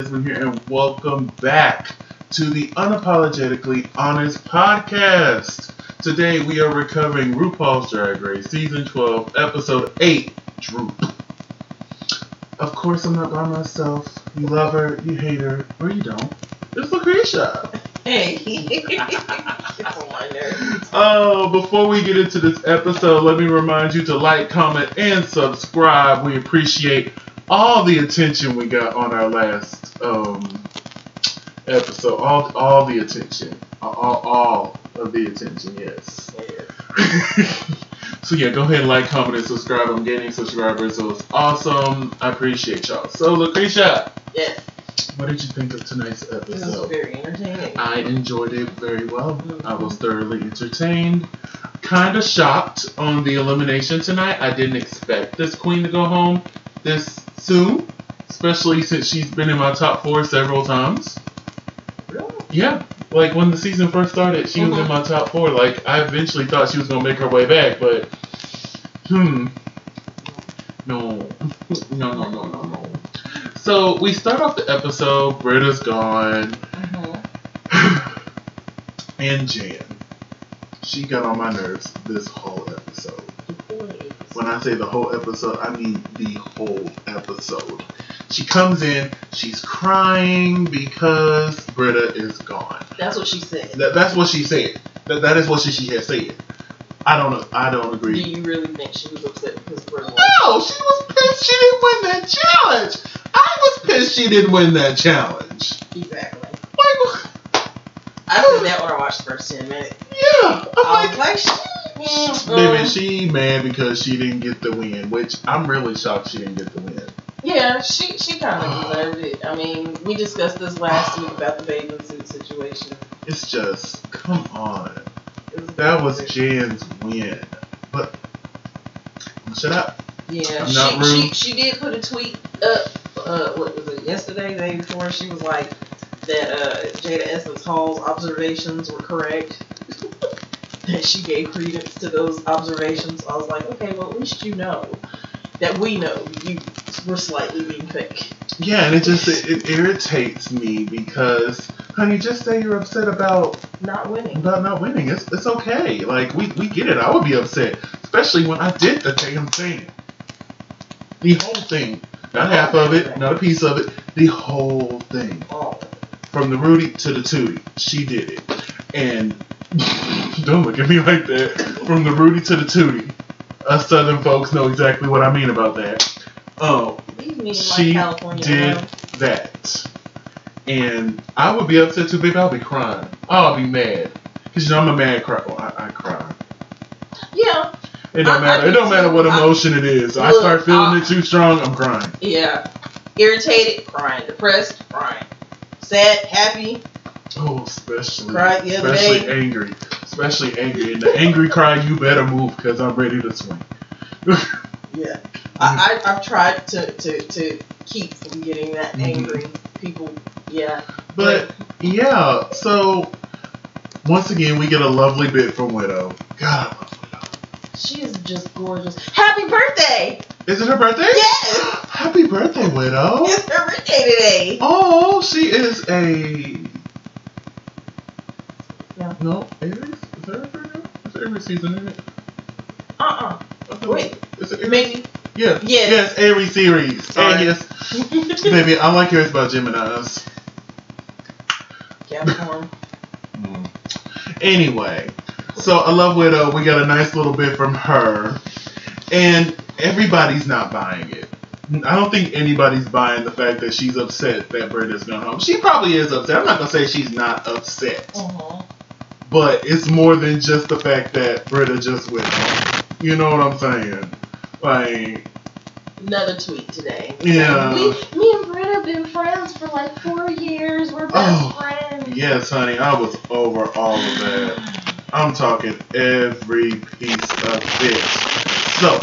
Desmond here, and welcome back to the Unapologetically Honest Podcast. Today we are recovering RuPaul's Drag Race Season 12, Episode 8, Droop. Of course, I'm not by myself. You love her, you hate her, or you don't. It's LaCresha. Hey. It's on my nerves. Before we get into this episode, let me remind you to like, comment, and subscribe. We appreciate all the attention we got on our last episode. All the attention. All of the attention, yes. So yeah, go ahead and like, comment, and subscribe. I'm gaining subscribers, so it's awesome. I appreciate y'all. So LaCresha. Yes. What did you think of tonight's episode? It was very entertaining. I enjoyed it very well. I was thoroughly entertained. Kind of shocked on the elimination tonight. I didn't expect this queen to go home this soon, especially since she's been in my top 4 several times. Really? Yeah. Like when the season first started, she was in my top 4. Like I eventually thought she was going to make her way back, but No. So we start off the episode, Britta's gone, and Jan. She got on my nerves this whole episode. When I say the whole episode, I mean the whole episode. She comes in, she's crying because Britta is gone. That's what she said. That's what she said. That is what she has said. I don't agree. Do you really think she was upset because Britta won? No, she was pissed she didn't win that challenge. I was pissed she didn't win that challenge. Exactly. Like, I said that when I watched the first 10 minutes. yeah. I was like, Maybe she mad because she didn't get the win, which I'm really shocked she didn't get the win. yeah, she kind of deserved it. I mean, we discussed this last week about the bathing suit situation. It's just, come on. That was Jan's win. But, shut up. Yeah, I'm not rude. She did put a tweet up, what was it, yesterday, the day before. She was like that Jada Essence Hall's observations were correct. That she gave credence to those observations. I was like, okay, well, at least you know that we know you were slightly being fake. Yeah, and it irritates me because, honey, just say you're upset about not winning. It's okay. Like, we get it. I would be upset. Especially when I did the damn thing. The whole thing. Not half of it, not a piece of it. The whole thing. All. From the Rudy to the Tootie. She did it. And don't look at me like that. From the Rudy to the Tootie. Us Southern folks know exactly what I mean about that. She did that. And I would be upset too, baby. I'll be crying. I'll be mad. Because, I'm a mad cry. Well, I cry. Yeah. It don't matter. It don't matter what emotion it is. I start feeling it too strong, I'm crying. Yeah. Irritated, crying. Depressed, crying. Sad, happy. Oh, especially. Cried the other day. Angry. Especially angry. And the angry cry, you better move because I'm ready to swing. Yeah. I've tried to keep from getting that angry. People, yeah. But, yeah, so, once again, we get a lovely bit from Widow. God, I love Widow. She is just gorgeous. Happy birthday! Is it her birthday? Yes! Happy birthday, Widow. It's her birthday today. Oh, she is a... No, Aries? Is that her birthday? Is there Aries season in it? Wait. Is it Aries? Maybe. Yeah. Yes, Aries series. Yes. Baby, I like yours about Geminis. Capricorn. Anyway, so I love Widow. We got a nice little bit from her. And everybody's not buying it. I don't think anybody's buying the fact that she's upset that Britta's gone home. She probably is upset. I'm not going to say she's not upset. But it's more than just the fact that Britta just went home. You know what I'm saying? Like... Another tweet today. Yeah. Me and Britta have been friends for like 4 years. We're best friends. Yes, honey. I was over all of that. I'm talking every piece of it. So,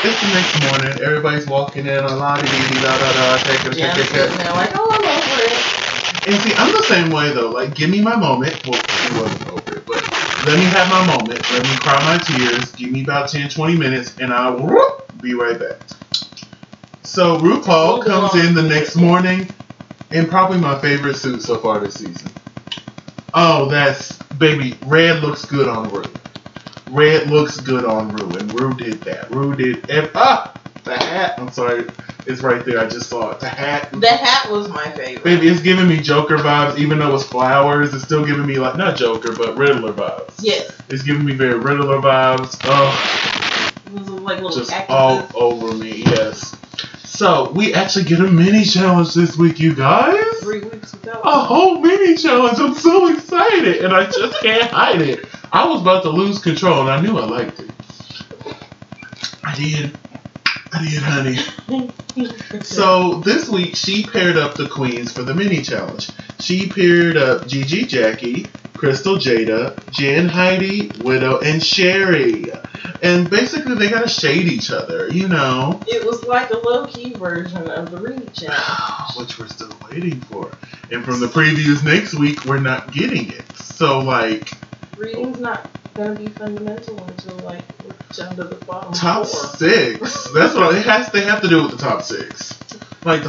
it's the next morning. Everybody's walking in. A lot of da-da-da. Take a. They're like, oh, I'm over it. And see, I'm the same way, though. Like, give me my moment. Well, it wasn't over it, but let me have my moment. Let me cry my tears. Give me about 10, 20 minutes, and I'll be right back. So RuPaul comes in the next morning And probably my favorite suit so far this season. Oh, that's, baby, red looks good on Rue. Red looks good on Rue, and Rue did that. Rue did, the hat, I'm sorry, it's right there, I just saw it. The hat was my favorite. Baby, it's giving me Joker vibes, even though it's flowers, it's still giving me, like, not Joker, but Riddler vibes. Yes. It's giving me very Riddler vibes. Oh, it was like little just cactuses. all over me, yes. So, we actually get a mini challenge this week, you guys. 3 weeks ago. A whole mini challenge. I'm so excited, and I just can't hide it. I was about to lose control, and I knew I liked it. I did, honey. So, this week, she paired up the queens for the mini challenge. She paired up Gigi, Jackie, Crystal, Jada, Jen, Heidi, Widow, and Sherry. And basically, they gotta shade each other, you know. It was like a low-key version of the read challenge. Which we're still waiting for. And from the previews next week, we're not getting it. So, like... Reading's not gonna be fundamental until, like, we're down to the bottom top 4. 6? That's what they have to do with the top 6. Like,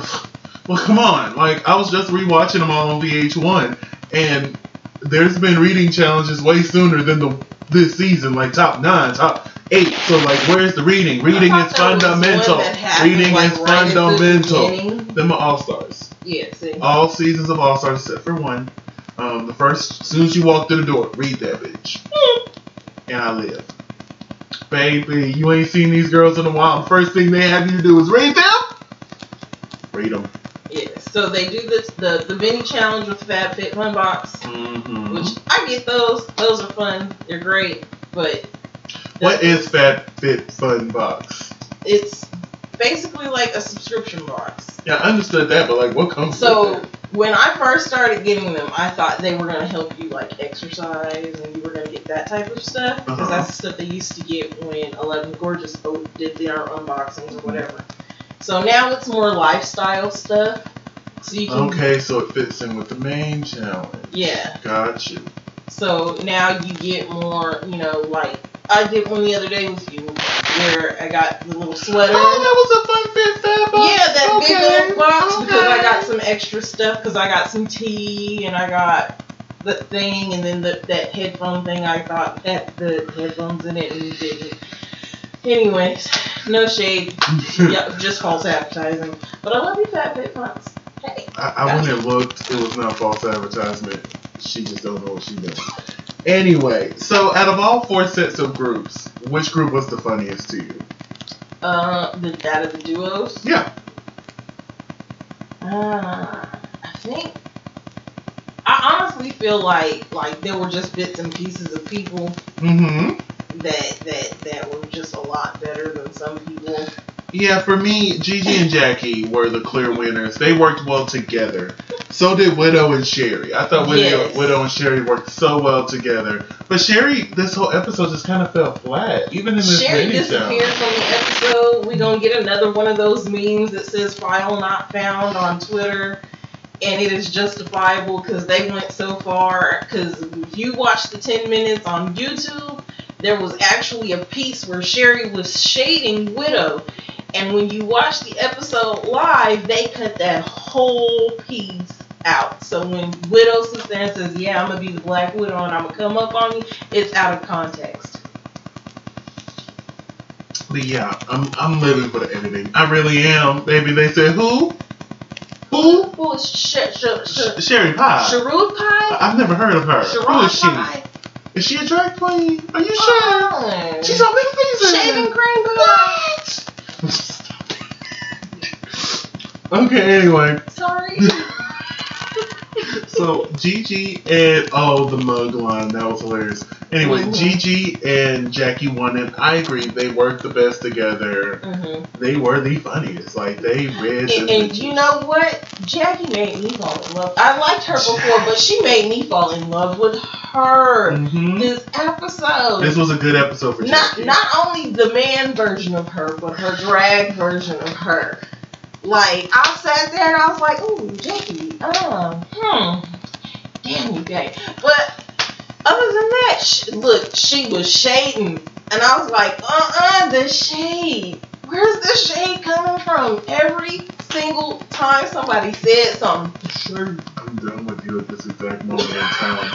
well, come on. Like, I was just rewatching them all on VH1, and there's been reading challenges way sooner than this season, like top 9, top 8. So, like, where's the reading? Reading is fundamental. Reading is fundamental. Them are All-Stars. Yeah, see. All seasons of All-Stars except for one. The first, as soon as you walk through the door, read that bitch. And I live. Baby, you ain't seen these girls in a while. The first thing they have you to do is read them. Read them. Yeah, so they do the mini challenge with Fab Fit Fun Box, which I get those. Those are fun. They're great. But what is Fab Fit Fun Box? It's basically like a subscription box. Yeah, I understood that, but like, what comes with it? When I first started getting them, I thought they were gonna help you like exercise, and you were gonna get that type of stuff because that's the stuff they used to get when 11 Gorgeous did their unboxings or whatever. So now it's more lifestyle stuff. So you can, so it fits in with the main challenge. Yeah. Got you. So now you get more, you know, like I did one the other day with you, where I got the little sweater. Oh, that was a fun fit Fab box. Yeah, that big little box because I got some extra stuff because I got some tea and I got the thing and then that headphone thing. I thought had the headphones in it and you didn't. Anyways, no shade, just false advertising. But I love you, Fat Fit Fonts. Hey, I went and looked. It was not false advertisement. She just don't know what she doing. Anyway, so out of all 4 sets of groups, which group was the funniest to you? Out of the duos? Yeah. I think I honestly feel like there were just bits and pieces of people that were just a lot better than some people. Yeah, for me, Gigi and Jackie were the clear winners. They worked well together. So did Widow and Sherry. I thought Widow and Sherry worked so well together. But Sherry, this whole episode just kind of fell flat. Even in this Sherry mini disappeared from the episode. We're going to get another one of those memes that says file not found on Twitter. And it is justifiable because they went so far. Because if you watch the 10 minutes on YouTube, there was actually a piece where Sherry was shading Widow. And when you watch the episode live, they cut that whole piece out. So when Widow sits there and says, yeah, I'm going to be the Black Widow and I'm going to come up on you, it's out of context. But yeah, I'm living for the editing. I really am. Baby, they said who? Who is Sherry Pie? Sherwood Pie? I've never heard of her. Sherwood Who is she? Pie? Is she a drag queen? Are you sure? She's on Netflix. Shaving cream. What? Okay, anyway. Sorry. So, Gigi and, the mug line, that was hilarious. Anyway, Gigi and Jackie won, and I agree, they worked the best together. They were the funniest. Like, they read. And you know what? Jackie made me fall in love. I liked her before, but she made me fall in love with her this episode. This was a good episode for Jackie. Not only the man version of her, but her drag version of her. Like, I sat there and I was like, ooh, Jackie, damn you gay. But other than that, she was shading. And I was like, the shade. Where's the shade coming from? Every single time somebody said something, sure. I'm done with you at this exact moment in time.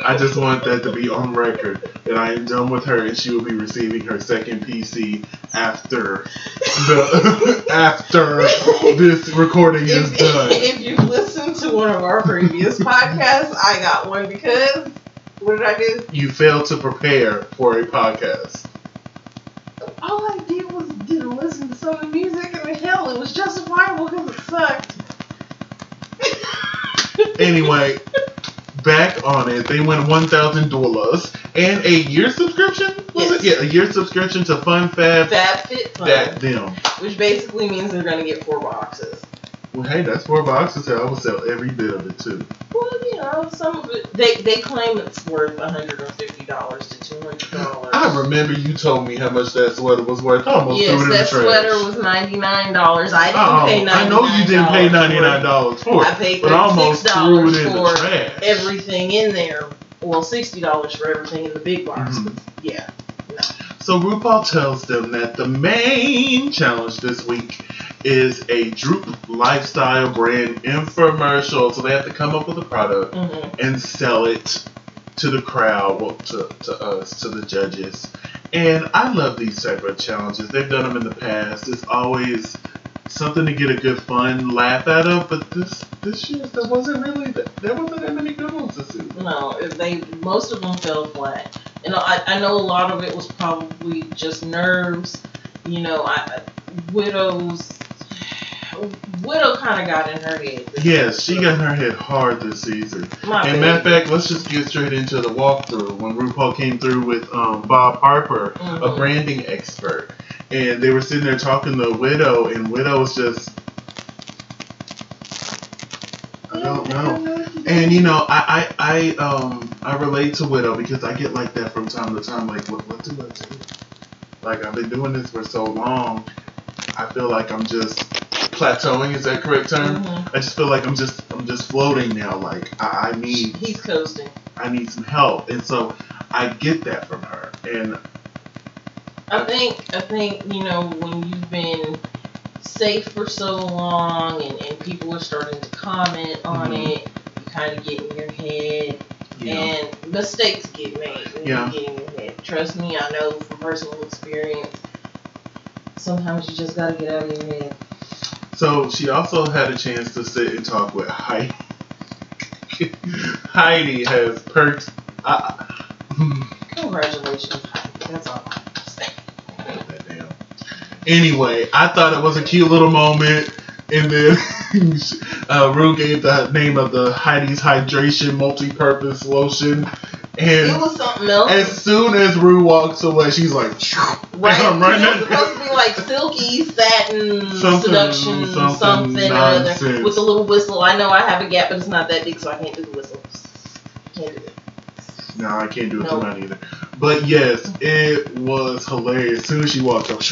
I just want that to be on record that I am done with her, and she will be receiving her second PC after this recording is done. If you listen to one of our previous podcasts, I got one because what did I do? You failed to prepare for a podcast. All I did was didn't listen to some of the music, and hell, it was justifiable because it sucked. Anyway, back on it. They went $1,000 and a year subscription. Was it? Yeah, a year subscription to FabFitFun. That them. Which basically means they're gonna get 4 boxes. Well, hey, that's 4 boxes. I will sell every bit of it too. Well, you know, some of it they claim it's worth $150 to $200. I remember you told me how much that sweater was worth. I almost threw it in the trash. Yes, that sweater was $99. I didn't pay $99. I know you didn't pay $99 for it. I paid but I almost threw it in the for trash. everything in there. Well, $60 for everything in the big box. Mm-hmm. Yeah. No. So RuPaul tells them that the main challenge this week is a Droop lifestyle brand infomercial. So they have to come up with a product and sell it to the crowd, well, to us, to the judges. And I love these type of challenges. They've done them in the past. It's always something to get a good fun laugh out of. But this year there wasn't that many good ones this season. No, most of them fell flat. And I know a lot of it was probably just nerves. You know, Widow kind of got in her head. Yes, she got in her head hard this season. And matter of fact, let's just get straight into the walkthrough. When RuPaul came through with Bob Harper, a branding expert, and they were sitting there talking to Widow, and Widow was just, I don't know. And you know, I relate to Widow because I get like that from time to time. Like, what do I do? Like, I've been doing this for so long. I feel like I'm just plateauing. Is that correct term? I just feel like I'm just floating now. Like I need. He's coasting. I need some help, and so I get that from her. And I think you know, when you've been safe for so long, and people are starting to comment on it, you kind of get in your head, and mistakes get made when you get in your head. Trust me, I know from personal experience. Sometimes you just gotta get out of your head. So she also had a chance to sit and talk with Heidi. Heidi has perks. Congratulations, Heidi. That's all I have to say. Damn. Anyway, I thought it was a cute little moment, and then Ru gave the name of the Heidi's Hydration Multi-Purpose Lotion. And it was something else. As soon as Ru walks away, she's like, right. It's supposed to be like silky satin seduction something or other with a little whistle. I know I have a gap, but it's not that big, so I can't do the whistle. Can't do it. No, I can't do it to mine either. But yes, it was hilarious. As soon as she walked up,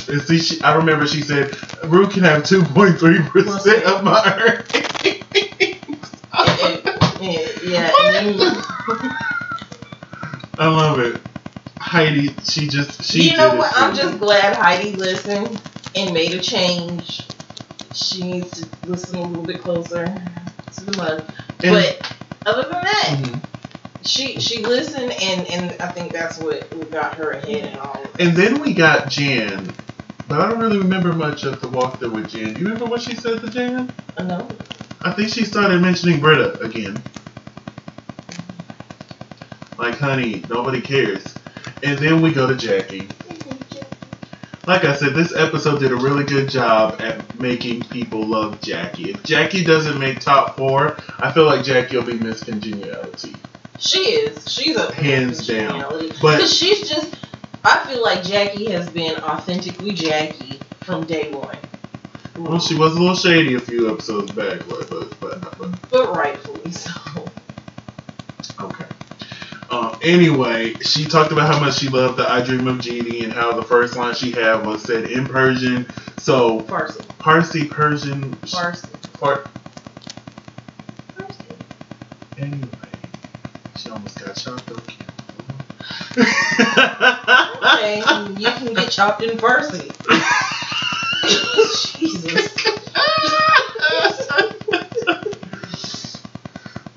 I remember she said, Ru can have 2.3% of my earnings. Yeah. I love it. Heidi, she you know what? I'm just glad Heidi listened and made a change. She needs to listen a little bit closer to the mud. But other than that, she listened, and I think that's what got her ahead and all. And then we got Jan, but I don't really remember much of the walkthrough with Jan. Do you remember what she said to Jan? No. I think she started mentioning Britta again. Like, honey, nobody cares. And then we go to Jackie. Like I said, this episode did a really good job at making people love Jackie. If Jackie doesn't make top 4, I feel like Jackie will be Miss Congeniality. She is. She's a hands down. But she's just, I feel like Jackie has been authentically Jackie from day one. Well, she was a little shady a few episodes back, but rightfully so. Okay. Anyway, she talked about how much she loved the I Dream of Jeannie and how the first line she had was said in Persian. So Farsi. Persian. Farsi. Anyway, she almost got chopped up. Okay, you can get chopped in Farsi. Jesus.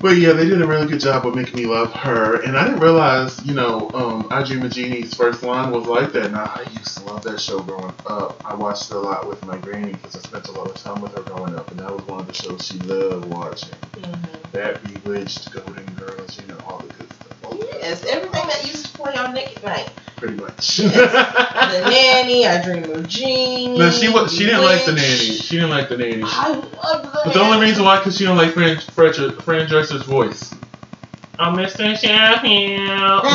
But yeah, they did a really good job of making me love her. And I didn't realize, I Dream of Jeannie's first line was like that. Now, I used to love that show growing up. I watched it a lot with my granny because I spent a lot of time with her growing up. And that was one of the shows she loved watching. Mm-hmm. That, Bewitched, Golden Girls, all the good stuff. Yes, everything that used to play on Nick at Night. Pretty much. Yes. The Nanny, I Dream of Jeannie. No, she didn't like the Nanny. She didn't like the Nanny. I loved the Nanny. But the only reason why, because she don't like Fran Drescher's voice. Oh, Mr. Sheffield.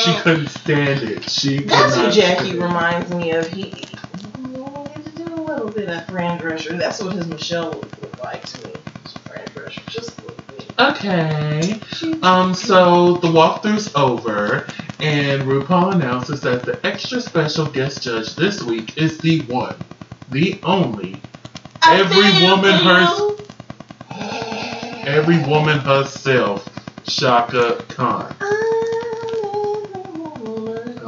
She couldn't stand it. That's who Jackie reminds me of. He get to do a little bit of Fran Drescher. That's what his Michelle looked like to me. Fran Drescher, just a little bit. Okay. So the walkthrough's over, and RuPaul announces that the extra special guest judge this week is the one, the only, every woman herself, Shaka Khan. Oh Lord.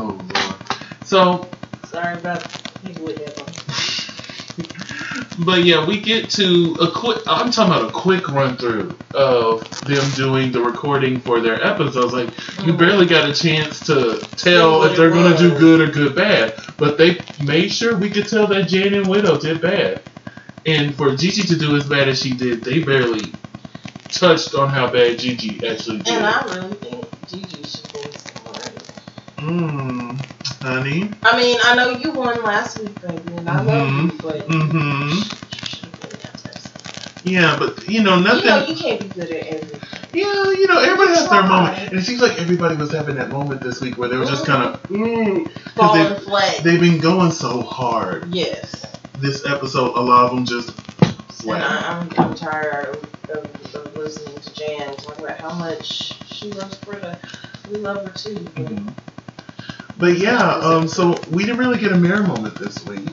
So sorry about people with that one. But yeah, we get to I'm talking about a quick run through of them doing the recording for their episodes. Like, you barely got a chance to tell if they're going to do good or good bad. But they made sure we could tell that Jan and Widow did bad. And for Gigi to do as bad as she did, they barely touched on how bad Gigi actually did. And I really think Gigi should win some already. Honey. I mean, I know you won last week, baby, and I love you, but yeah, but nothing. You can't be good at everything. Yeah, everybody has their moment, and it seems like everybody was having that moment this week where they were just kind of falling flat. They've been going so hard. Yes. This episode, a lot of them just flat. And I'm tired of listening to Jan talk about how much she loves Britta. We love her too. But yeah, so we didn't really get a mirror moment this week.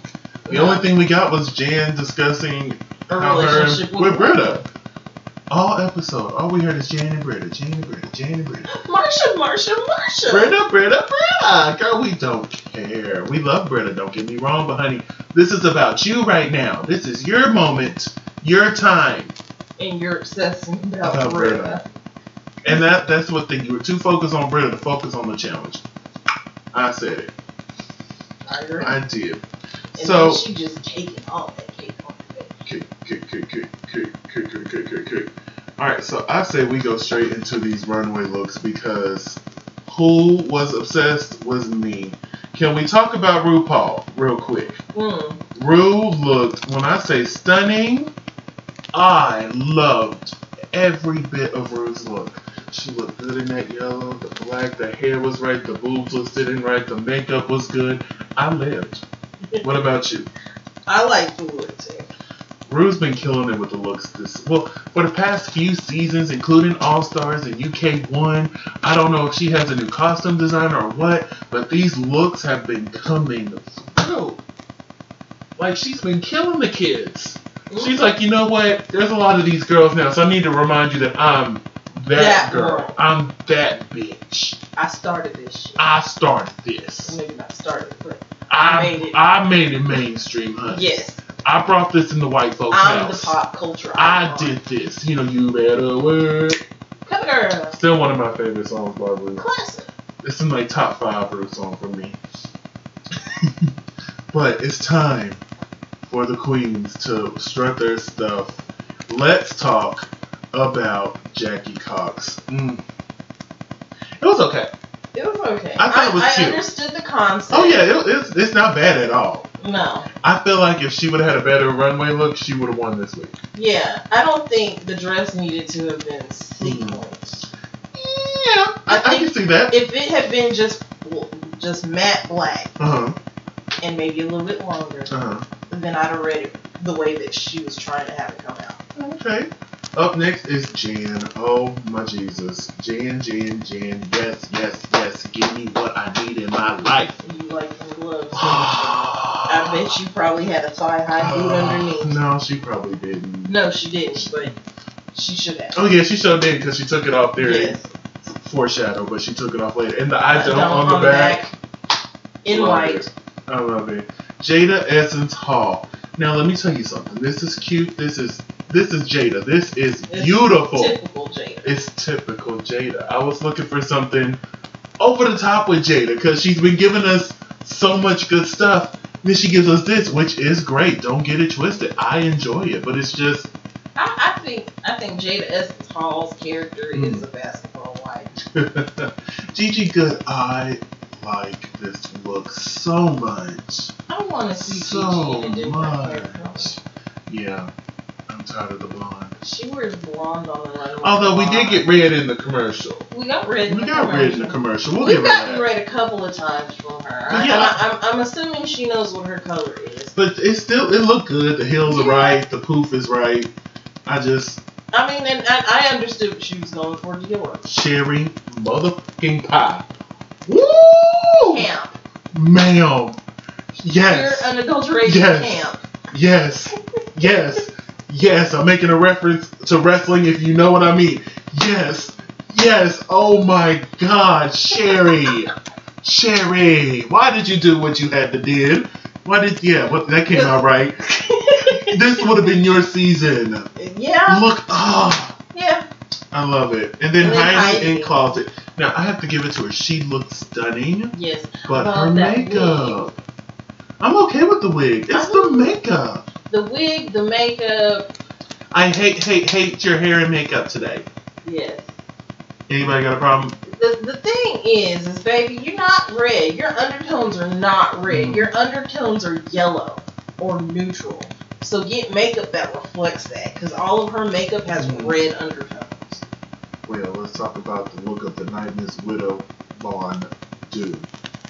The only thing we got was Jan discussing how her with Britta. All episode, all we heard is Jan and Britta, Jan and Britta, Jan and Britta. Marsha. Britta. Girl, we don't care. We love Britta, don't get me wrong, but honey, this is about you right now. This is your moment, your time. And you're obsessing about Britta. And that's what you were too focused on Britta to focus on the challenge. I said it. I agree. I did. And then she just taking all that cake on the cake. Alright, so I say we go straight into these runway looks because who was obsessed was me. Can we talk about RuPaul real quick? Ru looked, when I say stunning, I loved every bit of Ru's look. She looked good in that yellow, the black, the hair was right, the boobs was sitting right, the makeup was good. I lived. What about you? I like the look too. Ru's been killing it with the looks for the past few seasons, including All Stars and UK1. I don't know if she has a new costume designer or what, but these looks have been coming through. Like, she's been killing the kids. She's like, you know what? There's a lot of these girls now, so I need to remind you that I'm that girl. I'm that bitch. I started this shit. I started this. Maybe not started, but I made it mainstream, honey. Yes. I brought this in the white folks' I'm house. The pop culture I did this. You better work. Come girl. Still one of my favorite songs by Ru. Classic. It's in like top 5 Ru song for me. But it's time for the queens to strut their stuff. Let's talk about Jackie Cox. It was okay. It was okay. I thought it was cute. I understood the concept. Oh yeah, it's not bad at all. No. I feel like if she would have had a better runway look, she would have won this week. Yeah, I don't think the dress needed to have been sequins. Yeah, I can see that. If it had been just matte black and maybe a little bit longer, then I'd have read it the way that she was trying to have it come out. Okay. Up next is Jan. Oh my Jesus. Jan. Yes. Give me what I need in my life. You like them gloves. I bet you probably had a thigh-high boot underneath. No, she probably didn't. No, she didn't, but she should have. Oh yeah, she sure did because she took it off there. Yes. Foreshadow, but she took it off later. And the eye dome on the back. In white. I love it. Jada Essence Hall. Now let me tell you something. This is cute. This is Jada. This is beautiful. Typical It's typical Jada. I was looking for something over the top with Jada because she's been giving us so much good stuff. Then she gives us this, which is great. Don't get it twisted. I enjoy it, but it's just. I think Jada Essence Hall's character is a basketball wife. Gigi Good, I like this look so much. I want to see so Gigi in a different hair color. much. Yeah, I'm tired of the blonde. She wears blonde on the runway. Although we did get red in the commercial. We got red in the commercial. We'll We've give her gotten that. red a couple of times from her. Yeah. I'm assuming she knows what her color is. But it looked good. The heels are right. The poof is right. And I understood what she was going for. Yellow. Cherry motherfucking pie. Woo! Camp. Ma'am. Yes. Pure unadulterated camp. Yes. Yes. Yes. I'm making a reference to wrestling if you know what I mean. Yes. Yes. Oh my God. Sherry. Sherry. Why did you do what you had to do? That came out right. This would have been your season. Yeah. Look, yeah. I love it. And then Heidi in closet. Now I have to give it to her. She looks stunning. Yes. But her makeup. I'm okay with the wig. It's the makeup. The wig, the makeup. I hate your hair and makeup today. Yes. Anybody got a problem? The thing is baby, you're not red. Your undertones are not red. Your undertones are yellow or neutral. So get makeup that reflects that, because all of her makeup has red undertones. Well, let's talk about the look of the night Miss Widow Vaughn do.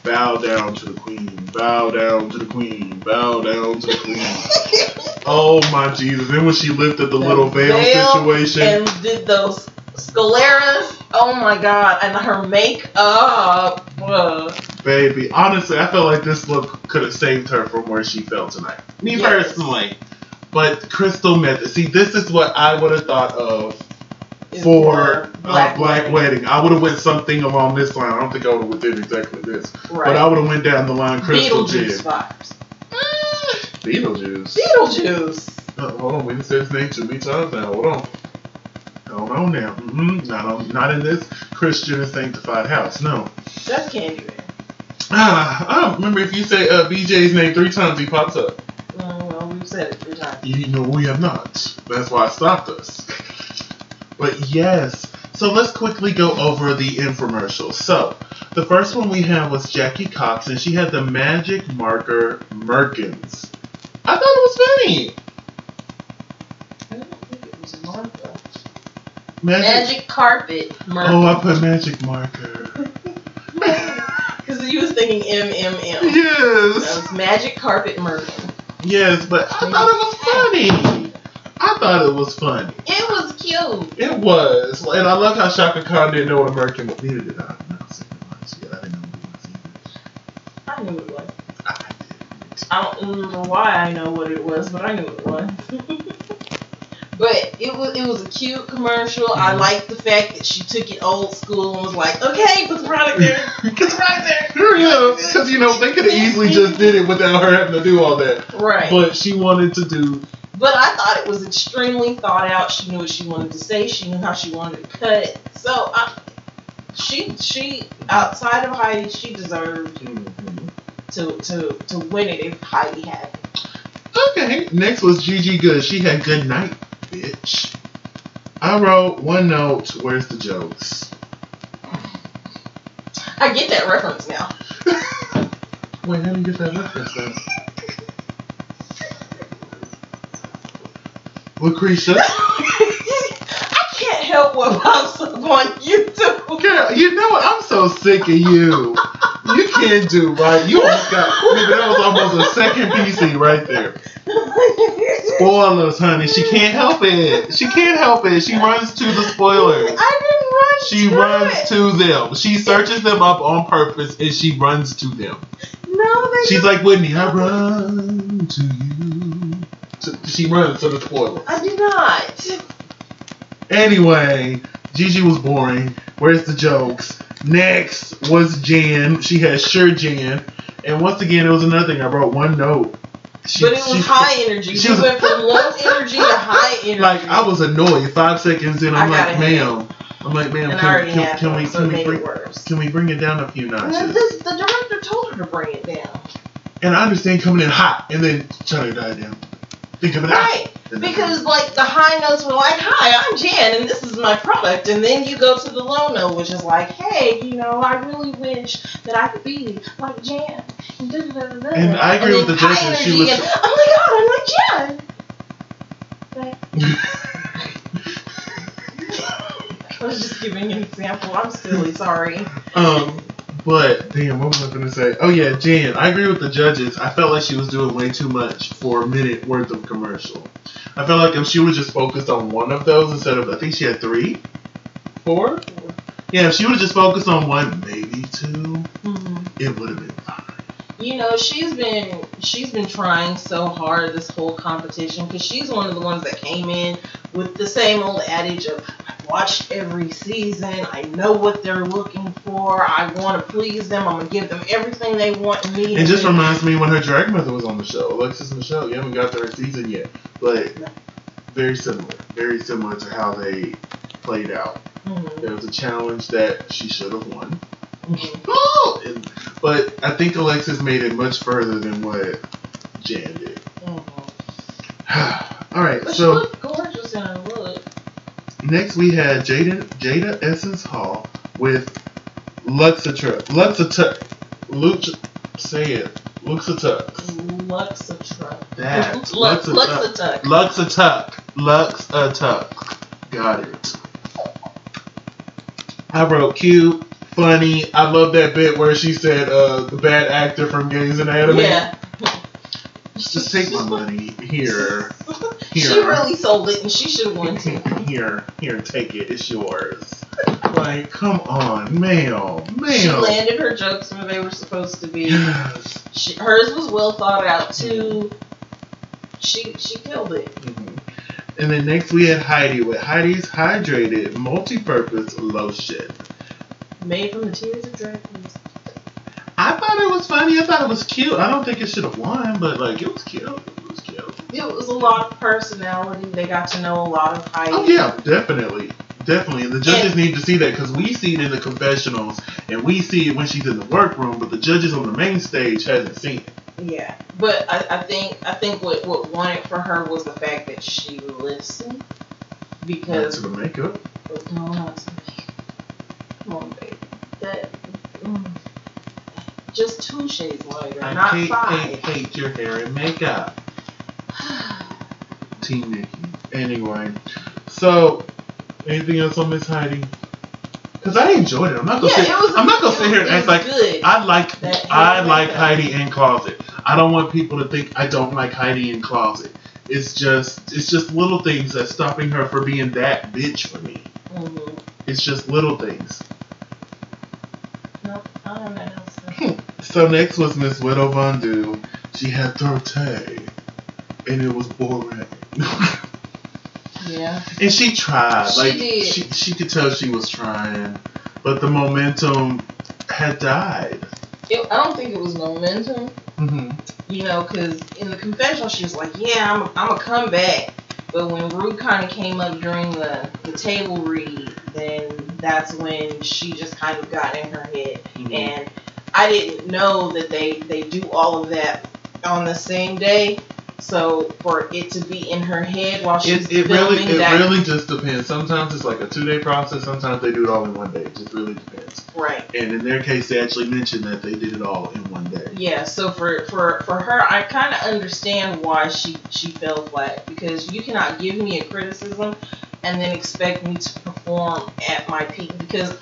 Bow down to the queen. Bow down to the queen. Bow down to the queen. Oh my Jesus. Then when she lifted the little veil situation. And did those scaleras. Oh my God. And her makeup. Baby, honestly, I feel like this look could have saved her from where she fell tonight. Me personally. But Crystal Method. See, this is what I would have thought of for Black Wedding. I would have went something along this line. I don't think I would have did exactly this. Right. But I would have went down the line Crystal did. Beetlejuice vibes. Beetlejuice. Beetlejuice. Hold on, we done said his name too many times now. Hold on now. Not in this Christian and sanctified house. No. That's Candyman. I don't remember if you say BJ's name 3 times, he pops up. Well, we've said it 3 times. You know, we have not. That's why I stopped us. But yes. So let's quickly go over the infomercials. So, the first one we had was Jackie Cox, and she had the magic marker Merkins. I thought it was funny. I don't think it was Martha. Magic carpet Merkins. Oh, I put magic marker. Because you was thinking MMM. Yes. That was magic carpet Merkin. Yes, but I thought it was funny. I thought it was funny. It was cute. It was. And I love how Shaka Khan didn't know what a Merkin was. Neither did I. I didn't know what it was either. I knew it was. I didn't. I don't remember why I know what it was, but I knew it was. But it was a cute commercial. Mm-hmm. I liked the fact that she took it old school and was like, okay, put the product there. Put the product there. Yeah, because, they could have easily just did it without her having to do all that. Right. But she wanted to do... But I thought it was extremely thought out. She knew what she wanted to say. She knew how she wanted to cut it. So, she outside of Heidi, she deserved to win it if Heidi had it. Okay. Next was Gigi Good. She had Good Night, Bitch. I wrote one note. Where's the jokes? I get that reference now. Wait, how do you get that reference now? LaCresha. I can't help what pops up on YouTube. Girl, you know what? I'm so sick of you. You can't do right. You almost got. Maybe that was almost a second PC right there. Spoilers, honey. She can't help it. She can't help it. She runs to the spoilers. I didn't run She runs to them. She searches them up on purpose and she runs to them. No, she's like Whitney. I run to you. She runs to the spoilers. I do not. Anyway, Gigi was boring. Where's the jokes? Next was Jan. She had Sure Jan. And once again, it was another thing. I wrote one note. But it was high energy. She went from low energy to high energy. Like, I was annoyed. 5 seconds in, I'm like, ma'am, I'm like, man, and can we bring it down a few notches? And the director told her to bring it down. And I understand coming in hot and then trying to die down. Think of it right. Because like the high notes were like, "Hi, I'm Jan, and this is my product," and then you go to the low note, which is like, "Hey, you know, I really wish that I could be like Jan." And I agree with the judges. She was. Oh my God, I'm like Jan. I was just giving an example. I'm silly, sorry. But damn, what was I gonna say? Oh yeah, Jan. I agree with the judges. I felt like she was doing way too much for a minute worth of commercial. I felt like if she was just focused on one of those instead of, I think she had 3, 4. Yeah, if she would have just focused on one, maybe 2, it would have been fine. You know, she's been trying so hard this whole competition because she's one of the ones that came in with the same old adage of, I've watched every season, I know what they're looking for, I want to please them, I'm going to give them everything they want and need. It just reminds me when her drag mother was on the show, Alexis Michelle. You haven't got to her season yet, but very similar to how they played out. There was a challenge that she should have won. But I think Alexis made it much further than what Jan did. Alright, but so. She looked gorgeous in her look. Next we had Jada Essence Hall with Luxatux. Say it. Luxatux. That. Luxatux. Got it. I wrote cute, funny. I love that bit where she said the bad actor from Grey's Anatomy. Yeah. Just take my money. Here. She really sold it and she should have won too. Here, take it. It's yours. Like, come on, ma'am. She landed her jokes where they were supposed to be. Yes. Hers was well thought out too. She killed it. And then next we had Heidi with Heidi's Hydrated Multi-Purpose Lotion. Made from the tears of drag queens. I thought it was funny. I thought it was cute. I don't think it should have won, but like it was cute. It was a lot of personality. They got to know a lot of Heidi. Oh yeah, definitely. And the judges need to see that because we see it in the confessionals and we see it when she's in the workroom, but the judges on the main stage hasn't seen it. Yeah, but I think what won it for her was the fact that she listened. Because not to the makeup. No, not to the makeup. Come on, baby. That just 2 shades lighter, not 5. I hate your hair and makeup. Team Nikki. Anyway, so anything else on Miss Heidi? Because I enjoyed it. I'm not gonna sit here and act like good. I like Heidi in Closet. I don't want people to think I don't like Heidi in Closet. It's just little things that's stopping her from being that bitch for me. It's just little things. Nope, I don't know. So next was Miss Widow Von Du. She had throat, and it was boring. Yeah. And she tried. She did. She could tell she was trying, but the momentum had died. I don't think it was momentum. You know, because in the confessional she was like, "Yeah, I'm gonna come back." But when Ru kind of came up during the table read, then that's when she just kind of got in her head. And I didn't know that they do all of that on the same day. So for it to be in her head while she's filming it really just depends. Sometimes it's like a 2-day process. Sometimes they do it all in 1 day. It just really depends. Right. And in their case, they actually mentioned that they did it all in 1 day. Yeah. So for her, I kind of understand why she fell flat, because you cannot give me a criticism and then expect me to perform at my peak, because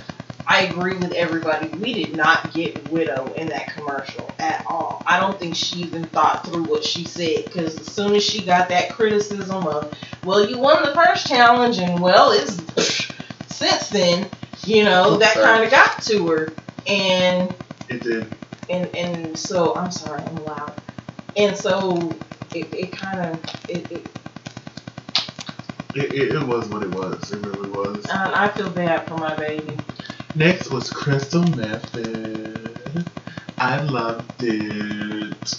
I agree with everybody. We did not get Widow in that commercial at all. I don't think she even thought through what she said, because as soon as she got that criticism of, well, you won the first challenge, and well, it's since then, you know, that kind of got to her. And it did. And so, I'm sorry, I'm loud. And so, it was what it was. It really was. And I feel bad for my baby. Next was Crystal Method. I loved it.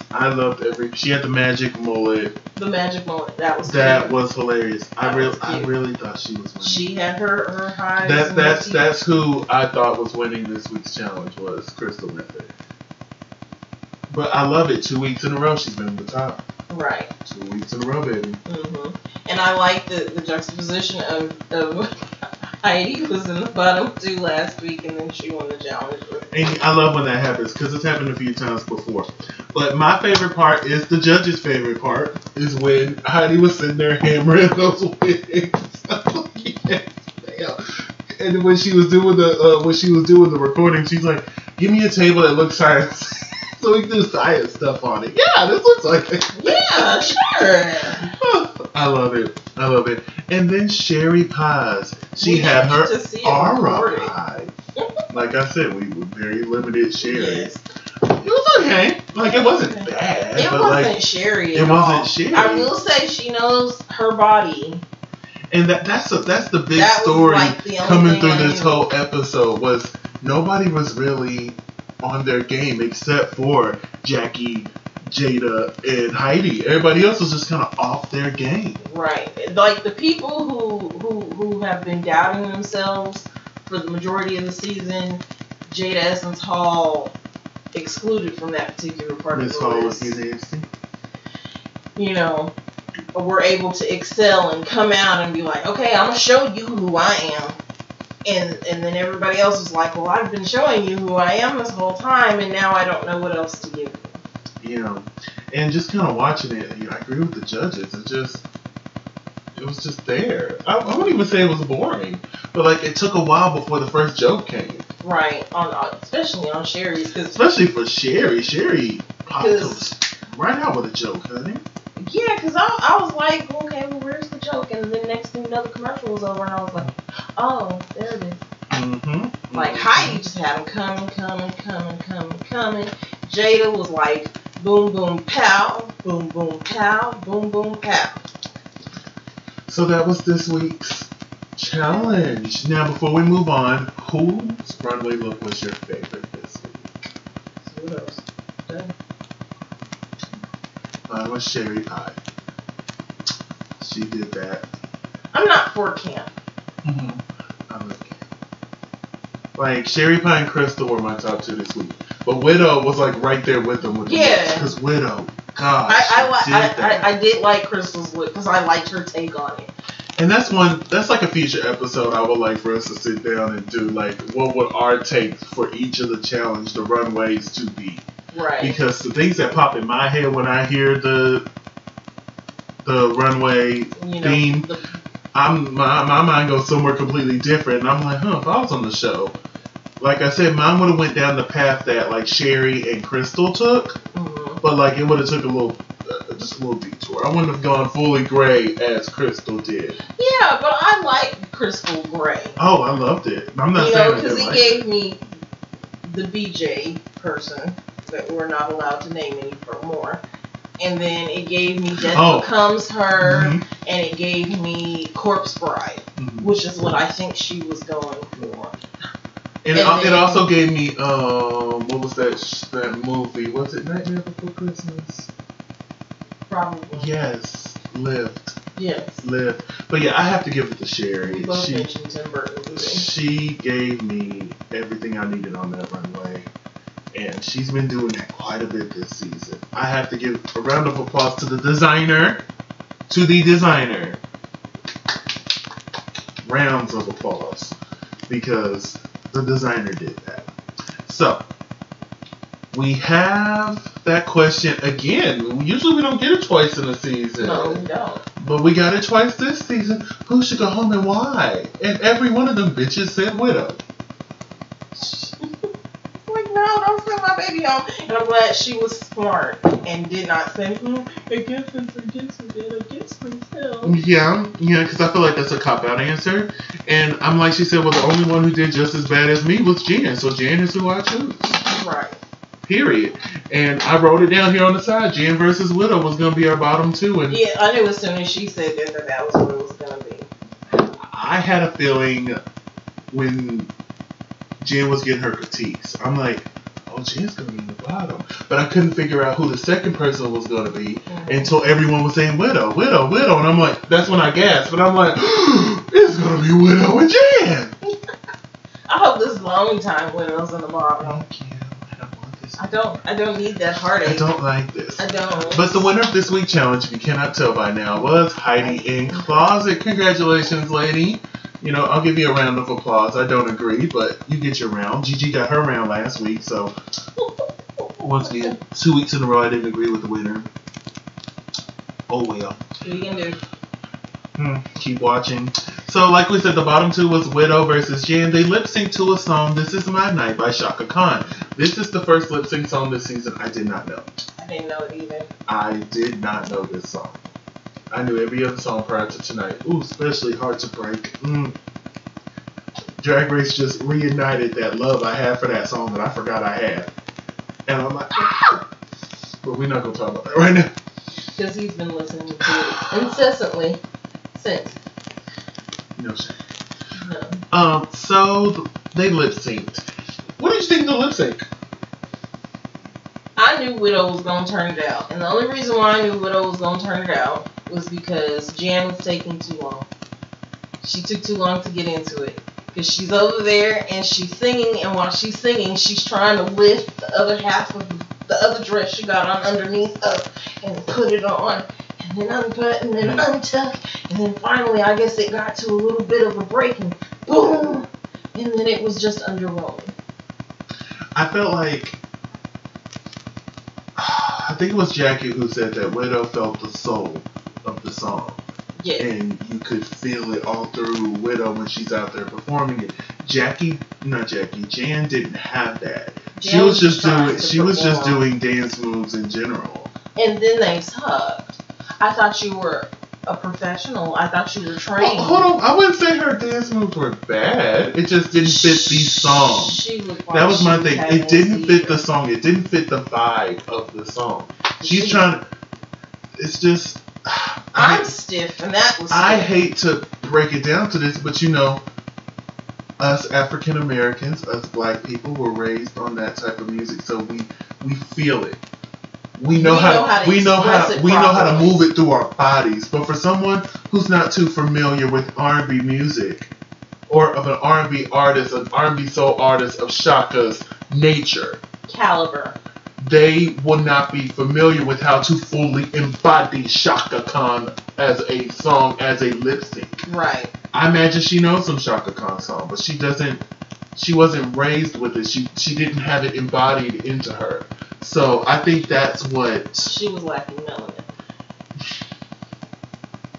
I loved she had the magic mullet. The magic mullet. That was hilarious. I really thought she was winning. She had her highs. That's who I thought was winning this week's challenge was Crystal Method. But I love it. 2 weeks in a row she's been at the top. Right. 2 weeks in a row, baby. Mm-hmm. And I like the juxtaposition of Heidi was in the bottom 2 last week, and then she won the challenge. And I love when that happens because it's happened a few times before. But my favorite part is the judge's favorite part is when Heidi was sitting there hammering those wigs. And when she was doing the recording, she's like, "Give me a table that looks science." So we can do science stuff on it. Yeah, this looks like it. Yeah, sure. I love it. And then Sherry Pies. She had her aura high. Like I said, we were very limited Sherry. Yes. It was okay. Like, it wasn't bad. It but wasn't Sherry at all. It wasn't Sherry. I will say she knows her body. And that's the big story coming through this whole episode was nobody was really on their game except for Jackie, Jada, and Heidi. Everybody else was just kind of off their game. Right. Like the people who have been doubting themselves for the majority of the season, Jada Essence Hall excluded from that particular part of the list. Miss Hall was nasty. You know, were able to excel and come out and be like, okay, I'm gonna show you who I am. And then everybody else was like, well, I've been showing you who I am this whole time, and now I don't know what else to give you. You know, and just kind of watching it, I agree with the judges. It was just there. I wouldn't even say it was boring, but like it took a while before the first joke came. Right, especially on Sherry's. Especially for Sherry. Sherry popped right out with a joke, honey. Yeah, because I was like, okay, well, where's the joke? And then next thing you know, the commercial was over, and I was like, oh, there it is. Mm-hmm. Like, Heidi just had them coming. Jada was like, boom, boom, pow, boom, boom, pow, boom, boom, pow. So that was this week's challenge. Now, before we move on, whose runway look was your favorite this week? So what else? Done. Mine was Sherry Pie. She did that. I'm not for camp. Mm-hmm. I love camp. Like, Sherry Pie and Crystal were my top 2 this week. But Widow was like right there with them. Because Widow, gosh. I did like Crystal's look because I liked her take on it. And that's like a future episode I would like for us to sit down and do. Like, what would our take for each of the runways to be? Right. Because the things that pop in my head when I hear the runway theme, my mind goes somewhere completely different. And I'm like, if I was on the show, like I said, mine would have went down the path that like Sherry and Crystal took, but like it would have took just a little detour. I wouldn't have gone fully gray as Crystal did. Yeah, but I like Crystal Gray. Oh, I loved it. I'm not saying because he gave me the BJ person that we're not allowed to name any more. And then it gave me Death Becomes Her, and it gave me Corpse Bride, which is what I think she was going for. And it also gave me, what was that movie? Was it Nightmare Before Christmas? Probably. Yes, Lived. Yes. Lived. But yeah, I have to give it to Sherry. We both mentioned Tim Burton. She gave me everything I needed on that runway. And she's been doing that quite a bit this season. I have to give a round of applause to the designer. Rounds of applause. Because the designer did that. So, we have that question again. Usually we don't get it twice in a season. No, we don't. But we got it twice this season. Who should go home and why? And every one of them bitches said Widow. No, don't send my baby home. And I'm glad she was smart and did not say, against myself. Yeah, because I feel like that's a cop-out answer. And I'm like she said, well, the only one who did just as bad as me was Jan. So Jan is who I choose. Right. Period. And I wrote it down here on the side. Jan versus Widow was going to be our bottom 2. And yeah, I knew as soon as she said that was what it was going to be. I had a feeling when Jen was getting her critiques, I'm like, oh, Jen's going to be in the bottom. But I couldn't figure out who the second person was going to be until everyone was saying Widow. And I'm like, that's when I gasped. And I'm like, it's going to be Widow and Jen. I hope this is the only time Widow's in the bottom. Thank you. I don't want this. I don't need that heartache. I don't like this. I don't. But the winner of this week challenge, if you cannot tell by now, was Heidi in Closet. Congratulations, lady. You know, I'll give you a round of applause. I don't agree, but you get your round. Gigi got her round last week, so once again, 2 weeks in a row I didn't agree with the winner. Oh well. What you can do? Keep watching. So, like we said, the bottom two was Widow versus Jan. They lip synced to a song, This Is My Night by Shaka Khan. This is the first lip sync song this season I did not know. I didn't know it either. I did not know this song. I knew every other song prior to tonight. Ooh, especially Hard to Break. Drag Race just reignited that love I had for that song that I forgot I had. And I'm like, ah! But we're not going to talk about that right now. Because he's been listening to it incessantly since. No shame. No. So they lip synced. What did you think of the lip sync? I knew Widow was going to turn it out. And the only reason why I knew Widow was going to turn it out was because Jan was taking too long. She took too long to get into it. Because she's over there and she's singing, and while she's singing, she's trying to lift the other half of the other dress she got on underneath up and put it on. And then unput and then untuck. And then finally, I guess it got to a little bit of a break and boom! And then it was just underwhelming. I felt like, I think it was Jackie who said that Widow felt the soul of the song. Yeah. And you could feel it all through Widow when she's out there performing it. Jan didn't have that. She was just doing dance moves in general. And then they sucked. I thought you were a professional. I thought you were trained. Hold on, I wouldn't say her dance moves were bad. It just didn't fit these songs. That was my thing. It didn't fit the song. It didn't fit the vibe of the song. She's trying to. It's just. I'm stiff, and that was stiff. I hate to break it down to this, but you know, us African Americans, us black people, were raised on that type of music, so we feel it. We know how to move it through our bodies. But for someone who's not too familiar with R&B music, or of an R&B artist, an R&B soul artist of Shaka's nature, caliber, they will not be familiar with how to fully embody Shaka Khan as a song, as a lip sync. Right. I imagine she knows some Shaka Khan song, but she wasn't raised with it. She didn't have it embodied into her. So I think that's what... She was lacking melanin.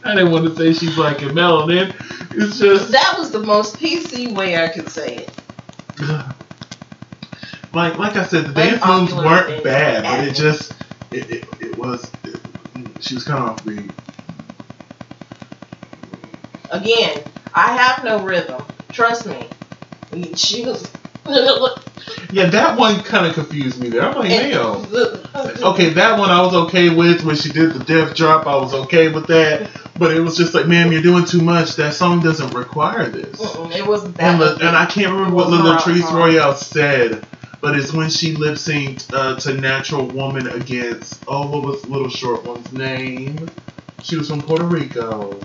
I didn't want to say she's lacking melanin. It's just... That was the most PC way I could say it. Like I said, the dance moves weren't bad, but it just... It was... She was kind of off beat. Again, I have no rhythm. Trust me. She was... Yeah, that one kind of confused me there. I'm like, damn. Okay, that one I was okay with. When she did the death drop, I was okay with that. But it was just like, ma'am, you're doing too much. That song doesn't require this. It wasn't that. And I can't remember what LaCresha Royale said, but it's when she lip synced to Natural Woman against, what was Little Short One's name? She was from Puerto Rico.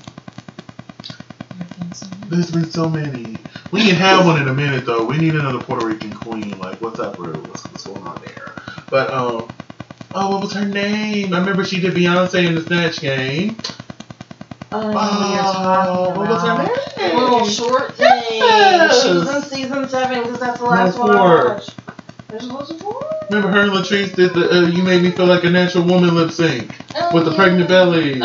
There's been so many. We can have one in a minute, though. We need another Puerto Rican queen. Like, what's up, Ru? What's going on there? But, what was her name? I remember she did Beyonce in the Snatch Game. What was her name? Little Short thing. Yes. She was in season 7 because that's the last one I watched. Remember her and Latrice did the You Made Me Feel Like a Natural Woman lip sync with the pregnant belly.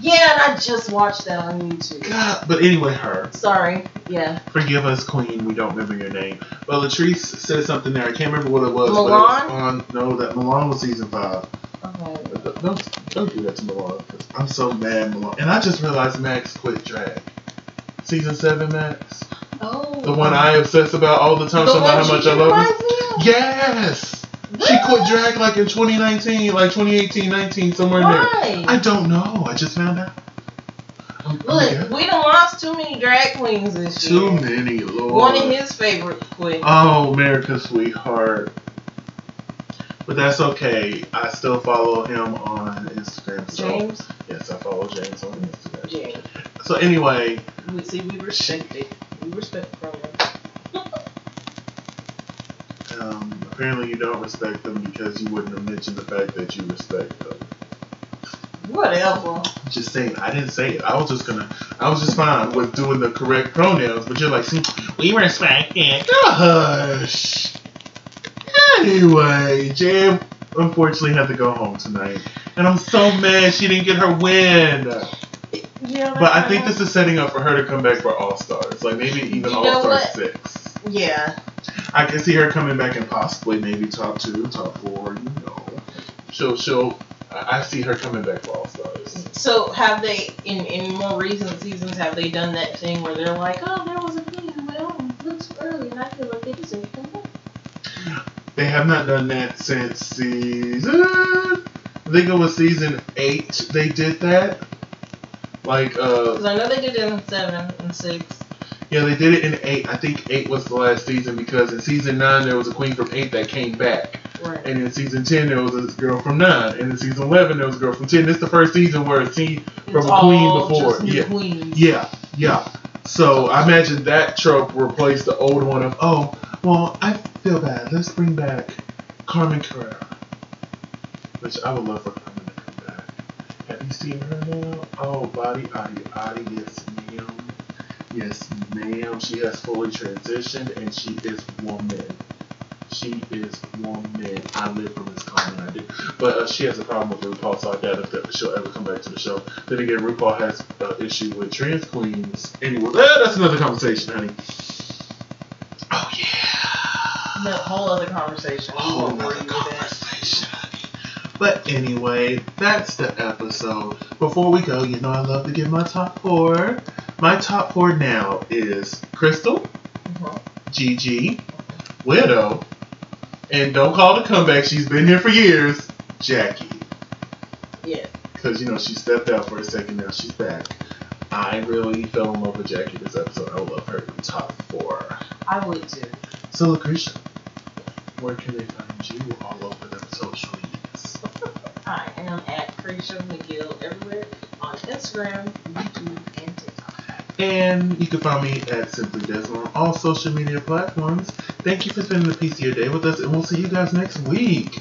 Yeah, and I just watched that on YouTube. God, but anyway, her. Sorry, yeah. Forgive us, queen, we don't remember your name. But Latrice said something there, I can't remember what it was. Milan? But it was that Milan was season 5. Okay. Don't do that to Milan. I'm so mad, Milan. And I just realized Max quit drag. Season 7, Max. Oh. The one I obsess about all the time, about how much I love her. Yes! She quit drag like in 2019, like 2018, 19, somewhere in there. I don't know. I just found out. Look, we done lost too many drag queens this year. Too many, Lord. One of his favorites quit. Oh, America's Sweetheart. But that's okay. I still follow him on Instagram. So, James? Yes, I follow James on Instagram. James. So anyway. We respect it. We respect the program. Apparently you don't respect them because you wouldn't have mentioned the fact that you respect them. Whatever. Just saying, I didn't say it. I was just fine with doing the correct pronouns, but you're like, see, we respect it. Gosh. Anyway, Jam unfortunately had to go home tonight. And I'm so mad she didn't get her win. Yeah, but I think this is setting up for her to come back for All-Stars. Like maybe even All-Stars 6. Yeah. I can see her coming back and possibly maybe top 2, top 4, you know. I see her coming back for All-Stars. So have they, in more recent seasons, have they done that thing where they're like, oh, there was a queen, well, looks early, and I feel like they deserve to come back? They have not done that since season, I think it was season 8 they did that. Like, because I know they did it in 7 and 6. Yeah, they did it in 8. I think 8 was the last season because in season 9 there was a queen from 8 that came back. Right. And in season 10 there was a girl from 9. And in season 11 there was a girl from 10. This is the first season where it's seen from a queen before. Yeah. So I imagine that trope replaced the old one of, oh, well, I feel bad. Let's bring back Carmen Carrera. Which I would love for Carmen to come back. Have you seen her now? Oh, Body, Adi, yes, ma'am. Yes, ma'am. She has fully transitioned and she is woman. She is woman. I live for Miss Carmen, I do. But she has a problem with RuPaul, so I doubt if she'll ever come back to the show. Then again, RuPaul has an issue with trans queens. Anyway, that's another conversation, honey. Oh, yeah. No, whole other conversation. Whole other conversation, honey. But anyway, that's the episode. Before we go, you know I love to give my top 4. My top 4 now is Crystal, Gigi, Widow, and don't call it a comeback, she's been here for years, Jackie. Yeah. Because, you know, she stepped out for a second, now she's back. I really fell in love with Jackie this episode. I would love her in top 4. I would too. So, LaCresha, where can they find you all over them social medias? I am at Cresha McGill everywhere on Instagram, YouTube, and TikTok. And you can find me at Simply Desmond on all social media platforms. Thank you for spending a piece of your day with us, and we'll see you guys next week.